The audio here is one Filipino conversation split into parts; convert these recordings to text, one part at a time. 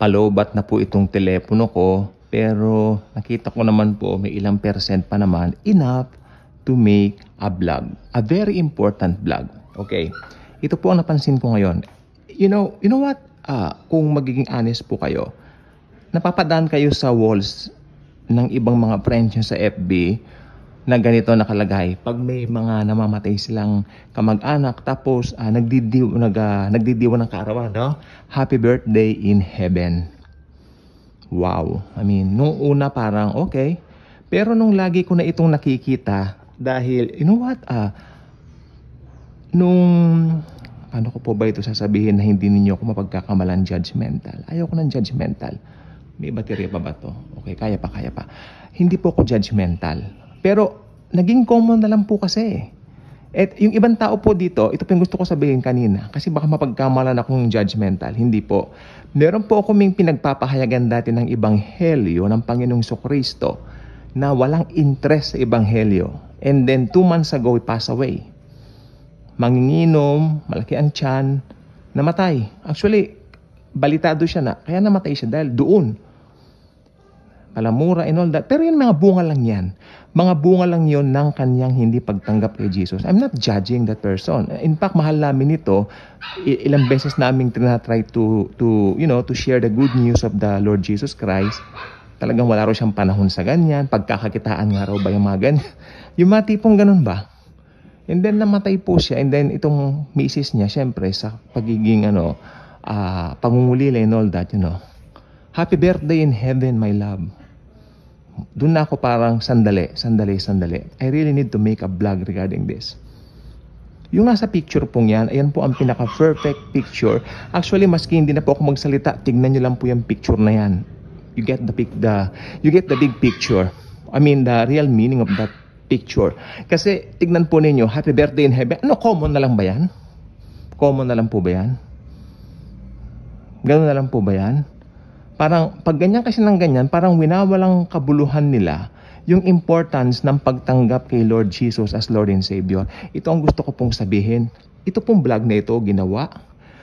palobat na po itong telepono ko, pero nakita ko naman po may ilang percent pa naman enough to make a vlog. A very important vlog. Okay. Ito po ang napansin ko ngayon. You know what? Kung magiging honest po kayo, napapadaan kayo sa walls ng ibang mga friends nyo sa FB na ganito nakalagay. Pag may mga namamatay silang kamag-anak, tapos nagdidiwa ng kaarawan, no? Happy birthday in heaven. Wow. I mean, nung una parang okay. Pero nung lagi ko na itong nakikita, dahil, you know what? Paano ko po ba ito sasabihin na hindi ninyo ako mapagkakamalan judgmental? Ayoko ng judgmental. May baterya pa ba to? Okay, kaya pa. Hindi po ako judgmental. Pero, naging common na lang po kasi. At yung ibang tao po dito, ito po yung gusto ko sabihin kanina. Kasi baka mapagkamalan akong judgmental. Hindi po. Meron po ako may pinagpapahayagan dati ng Ebanghelyo ng Panginoong Jesucristo na walang interest sa Ebanghelyo. And then 2 months ago, he passed away. Manginginom, malaki ang tiyan, namatay. Actually, balitado siya na, kaya namatay siya dahil doon. Palamura and all that. Pero yan, mga bunga lang yan. Mga bunga lang yon ng kanyang hindi pagtanggap kay Jesus. I'm not judging that person. In fact, mahal namin ito. Ilang beses namin tinatry to share the good news of the Lord Jesus Christ. Talagang wala raw siyang panahon sa ganyan. Pagkakakitaan nga raw ba yung mga ganyan? Yung mga tipong ganun ba? And then namatay po siya. And then itong misis niya, syempre sa pagiging pangungulila and all that, Happy birthday in heaven, my love. Doon na ako parang sandali. I really need to make a vlog regarding this. Yung nasa picture pong yan, ayan po ang pinaka-perfect picture. Actually, maski hindi na po ako magsalita, tignan nyo lang po yung picture na yan. You get the big picture. I mean, the real meaning of that picture. Kasi, tignan po ninyo, happy birthday in heaven. Common na lang ba yan? Common na lang po ba yan? Ganun na lang po ba yan? Parang, pag ganyan kasi ng ganyan, parang winawalang kabuluhan nila yung importance ng pagtanggap kay Lord Jesus as Lord and Savior. Ito ang gusto ko pong sabihin. Ito pong vlog na ito, ginawa,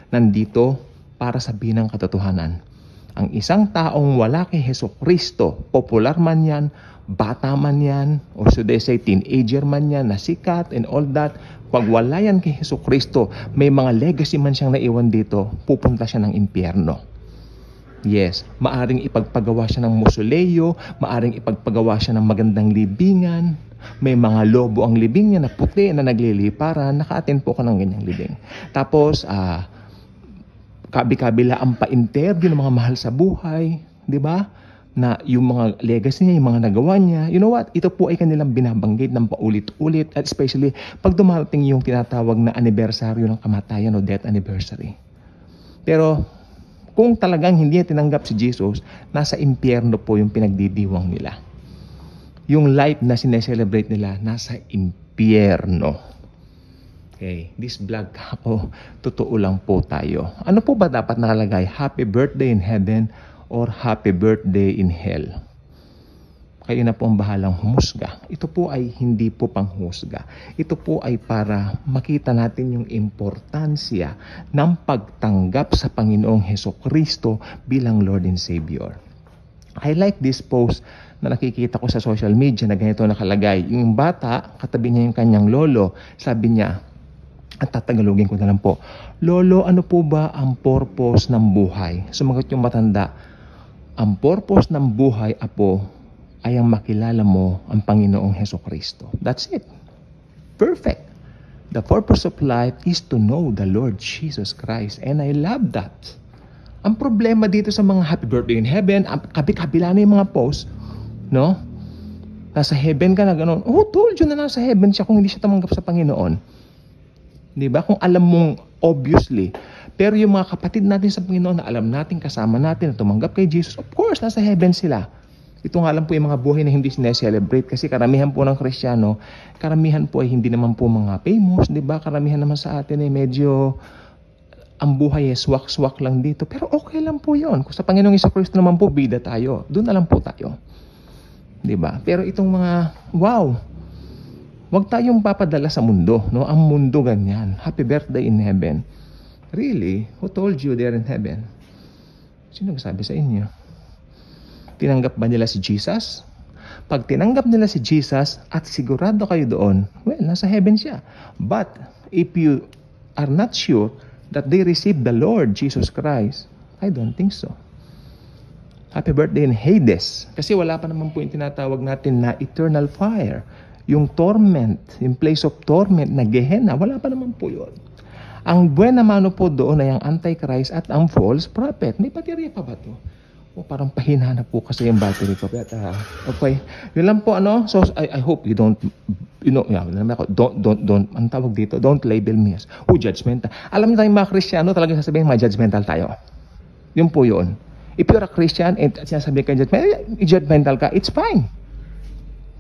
nandito para sabihin ng katotohanan. Ang isang taong wala kay Jesucristo, popular man yan, bata man yan, or should I say teenager man yan, nasikat and all that, pag wala yan kay Jesucristo, may mga legacy man siyang naiwan dito, pupunta siya ng impyerno. Yes, maaring ipagpagawa siya ng mausoleo, maaring ipagpagawa siya ng magandang libingan, may mga lobo ang libing niya na puti na nagliliparan, naka-attend po ko ng ganyang libing. Tapos, kabi-kabila ang pa-interview ng mga mahal sa buhay, di ba? Na yung mga legacy niya, yung mga nagawa niya, you know what? Ito po ay kanilang binabanggit ng paulit-ulit, at especially pag dumarating yung tinatawag na anibersaryo ng kamatayan o death anniversary. Pero kung talagang hindi niya tinanggap si Jesus, nasa impyerno po yung pinagdidiwang nila. Yung life na sineselebrate nila, nasa impyerno. Okay, this vlog ako, totoo lang po tayo. Ano po ba dapat nakalagay? Happy birthday in heaven or happy birthday in hell? Kayo na po ang bahalang humusga. Ito po ay hindi po panghusga. Ito po ay para makita natin yung importansya ng pagtanggap sa Panginoong Hesukristo bilang Lord and Savior. I like this post na nakikita ko sa social media na ganito nakalagay. Yung bata, katabi niya yung kanyang lolo, sabi niya, at tatagalogin ko na lang po, Lolo, ano po ba ang purpose ng buhay? Sumagot yung matanda, ang purpose ng buhay, apo, ay ang makilala mo ang Panginoong Hesukristo. That's it. Perfect. The purpose of life is to know the Lord Jesus Christ. And I love that. Ang problema dito sa mga happy birthday in heaven, kabila na yung mga post, no? Nasa heaven ka na gano'n. Oh, told you na nasa heaven siya kung hindi siya tumanggap sa Panginoon. Diba? Kung alam mong obviously. Pero yung mga kapatid natin sa Panginoon na alam natin, kasama natin, na tumanggap kay Jesus, of course, nasa heaven sila. Ito nga lang po yung mga buhay na hindi sineselebrate kasi karamihan po ng Kristiyano, karamihan po ay hindi naman po mga famous, di ba? Karamihan naman sa atin ay medyo ang buhay ay swak-swak lang dito. Pero okay lang po yon. Kung sa Panginoong Jesucristo naman po, bida tayo. Doon na lang po tayo. Di ba? Pero itong mga, wow, wag tayong papadala sa mundo. No? Ang mundo ganyan. Happy birthday in heaven. Really? Who told you they're in heaven? Sino nagsabi sa inyo? Tinanggap ba nila si Jesus? Pag tinanggap nila si Jesus at sigurado kayo doon, well, nasa heaven siya. But if you are not sure that they received the Lord Jesus Christ, I don't think so. Happy birthday in Hades. Kasi wala pa naman po yung tinatawag natin na eternal fire. Yung torment, yung place of torment na Gehenna, wala pa naman po yun. Ang buena mano po doon ay ang Antichrist at ang false prophet. May baterya pa ba to? O parang pahina na po kasi yung battery ko. But, okay. Yun lang po ano. So I hope you don't, don't, ang tawag dito, don't label me as, judgmental. Alam niyo tayong mga Kristiyano, talagang sasabihin, mga judgmental tayo. Yun po yun. If you're a Christian, at sinasabihin ka judgmental ka, it's fine.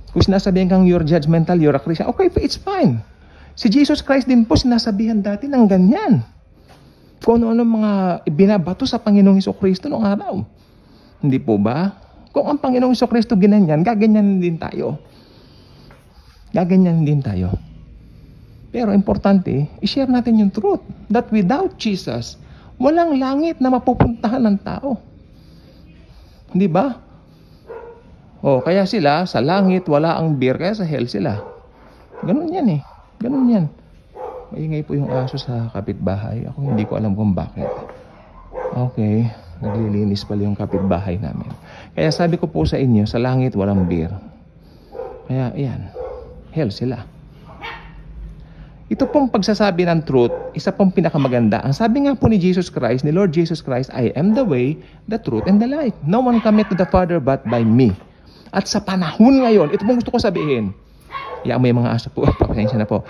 Kung sinasabihin kang you're judgmental, you're a Christian, okay, it's fine. Si Jesus Christ din po sinasabihan dati ng ganyan. Kung ano mga binabato sa Panginoong Hesukristo noong araw. Hindi po ba? Kung ang Panginoong Hesukristo ginanyan, gaganyan din tayo. Gaganyan din tayo. Pero importante, i-share natin yung truth. That without Jesus, walang langit na mapupuntahan ng tao. Hindi ba? Kaya sila, sa langit, wala ang beer, kaya sa hell sila. Ganun yan eh. Ganun yan. Maingay po yung aso sa kapitbahay. Ako hindi ko alam kung bakit. Okay. Naglilinis pala yung kapitbahay namin. Kaya sabi ko po sa inyo, sa langit walang beer. Kaya ayan. Hell sila. Ito pong pagsasabi ng truth, isa pong pinakamaganda. Ang sabi nga po ni Jesus Christ, ni Lord Jesus Christ, I am the way, the truth, and the life. No one cometh to the Father but by me. At sa panahon ngayon, ito pong gusto ko sabihin. May mga aso po, pasensya na po.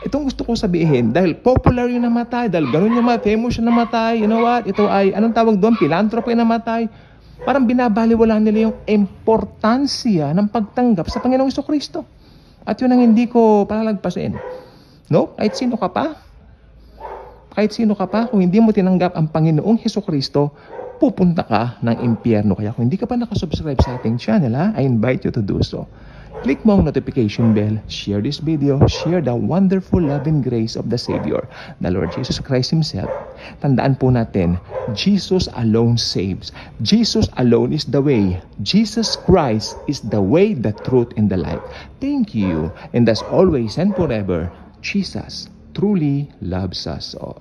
Itong gusto ko sabihin, dahil popular yung namatay, dahil ganun yung famous yung namatay, you know what? Ito ay, anong tawag doon? Philanthropy yung namatay. Parang binabaliwala nila yung importansya ng pagtanggap sa Panginoong Hesukristo. At yun ang hindi ko palalagpasin. No? Kahit sino ka pa, kung hindi mo tinanggap ang Panginoong Hesukristo, pupunta ka ng impyerno. Kaya kung hindi ka pa nakasubscribe sa ating channel, I invite you to do so. Click mo ang notification bell, share this video, share the wonderful love and grace of the Savior, the Lord Jesus Christ Himself. Tandaan po natin, Jesus alone saves. Jesus alone is the way. Jesus Christ is the way, the truth, and the life. Thank you. And as always and forever, Jesus truly loves us all.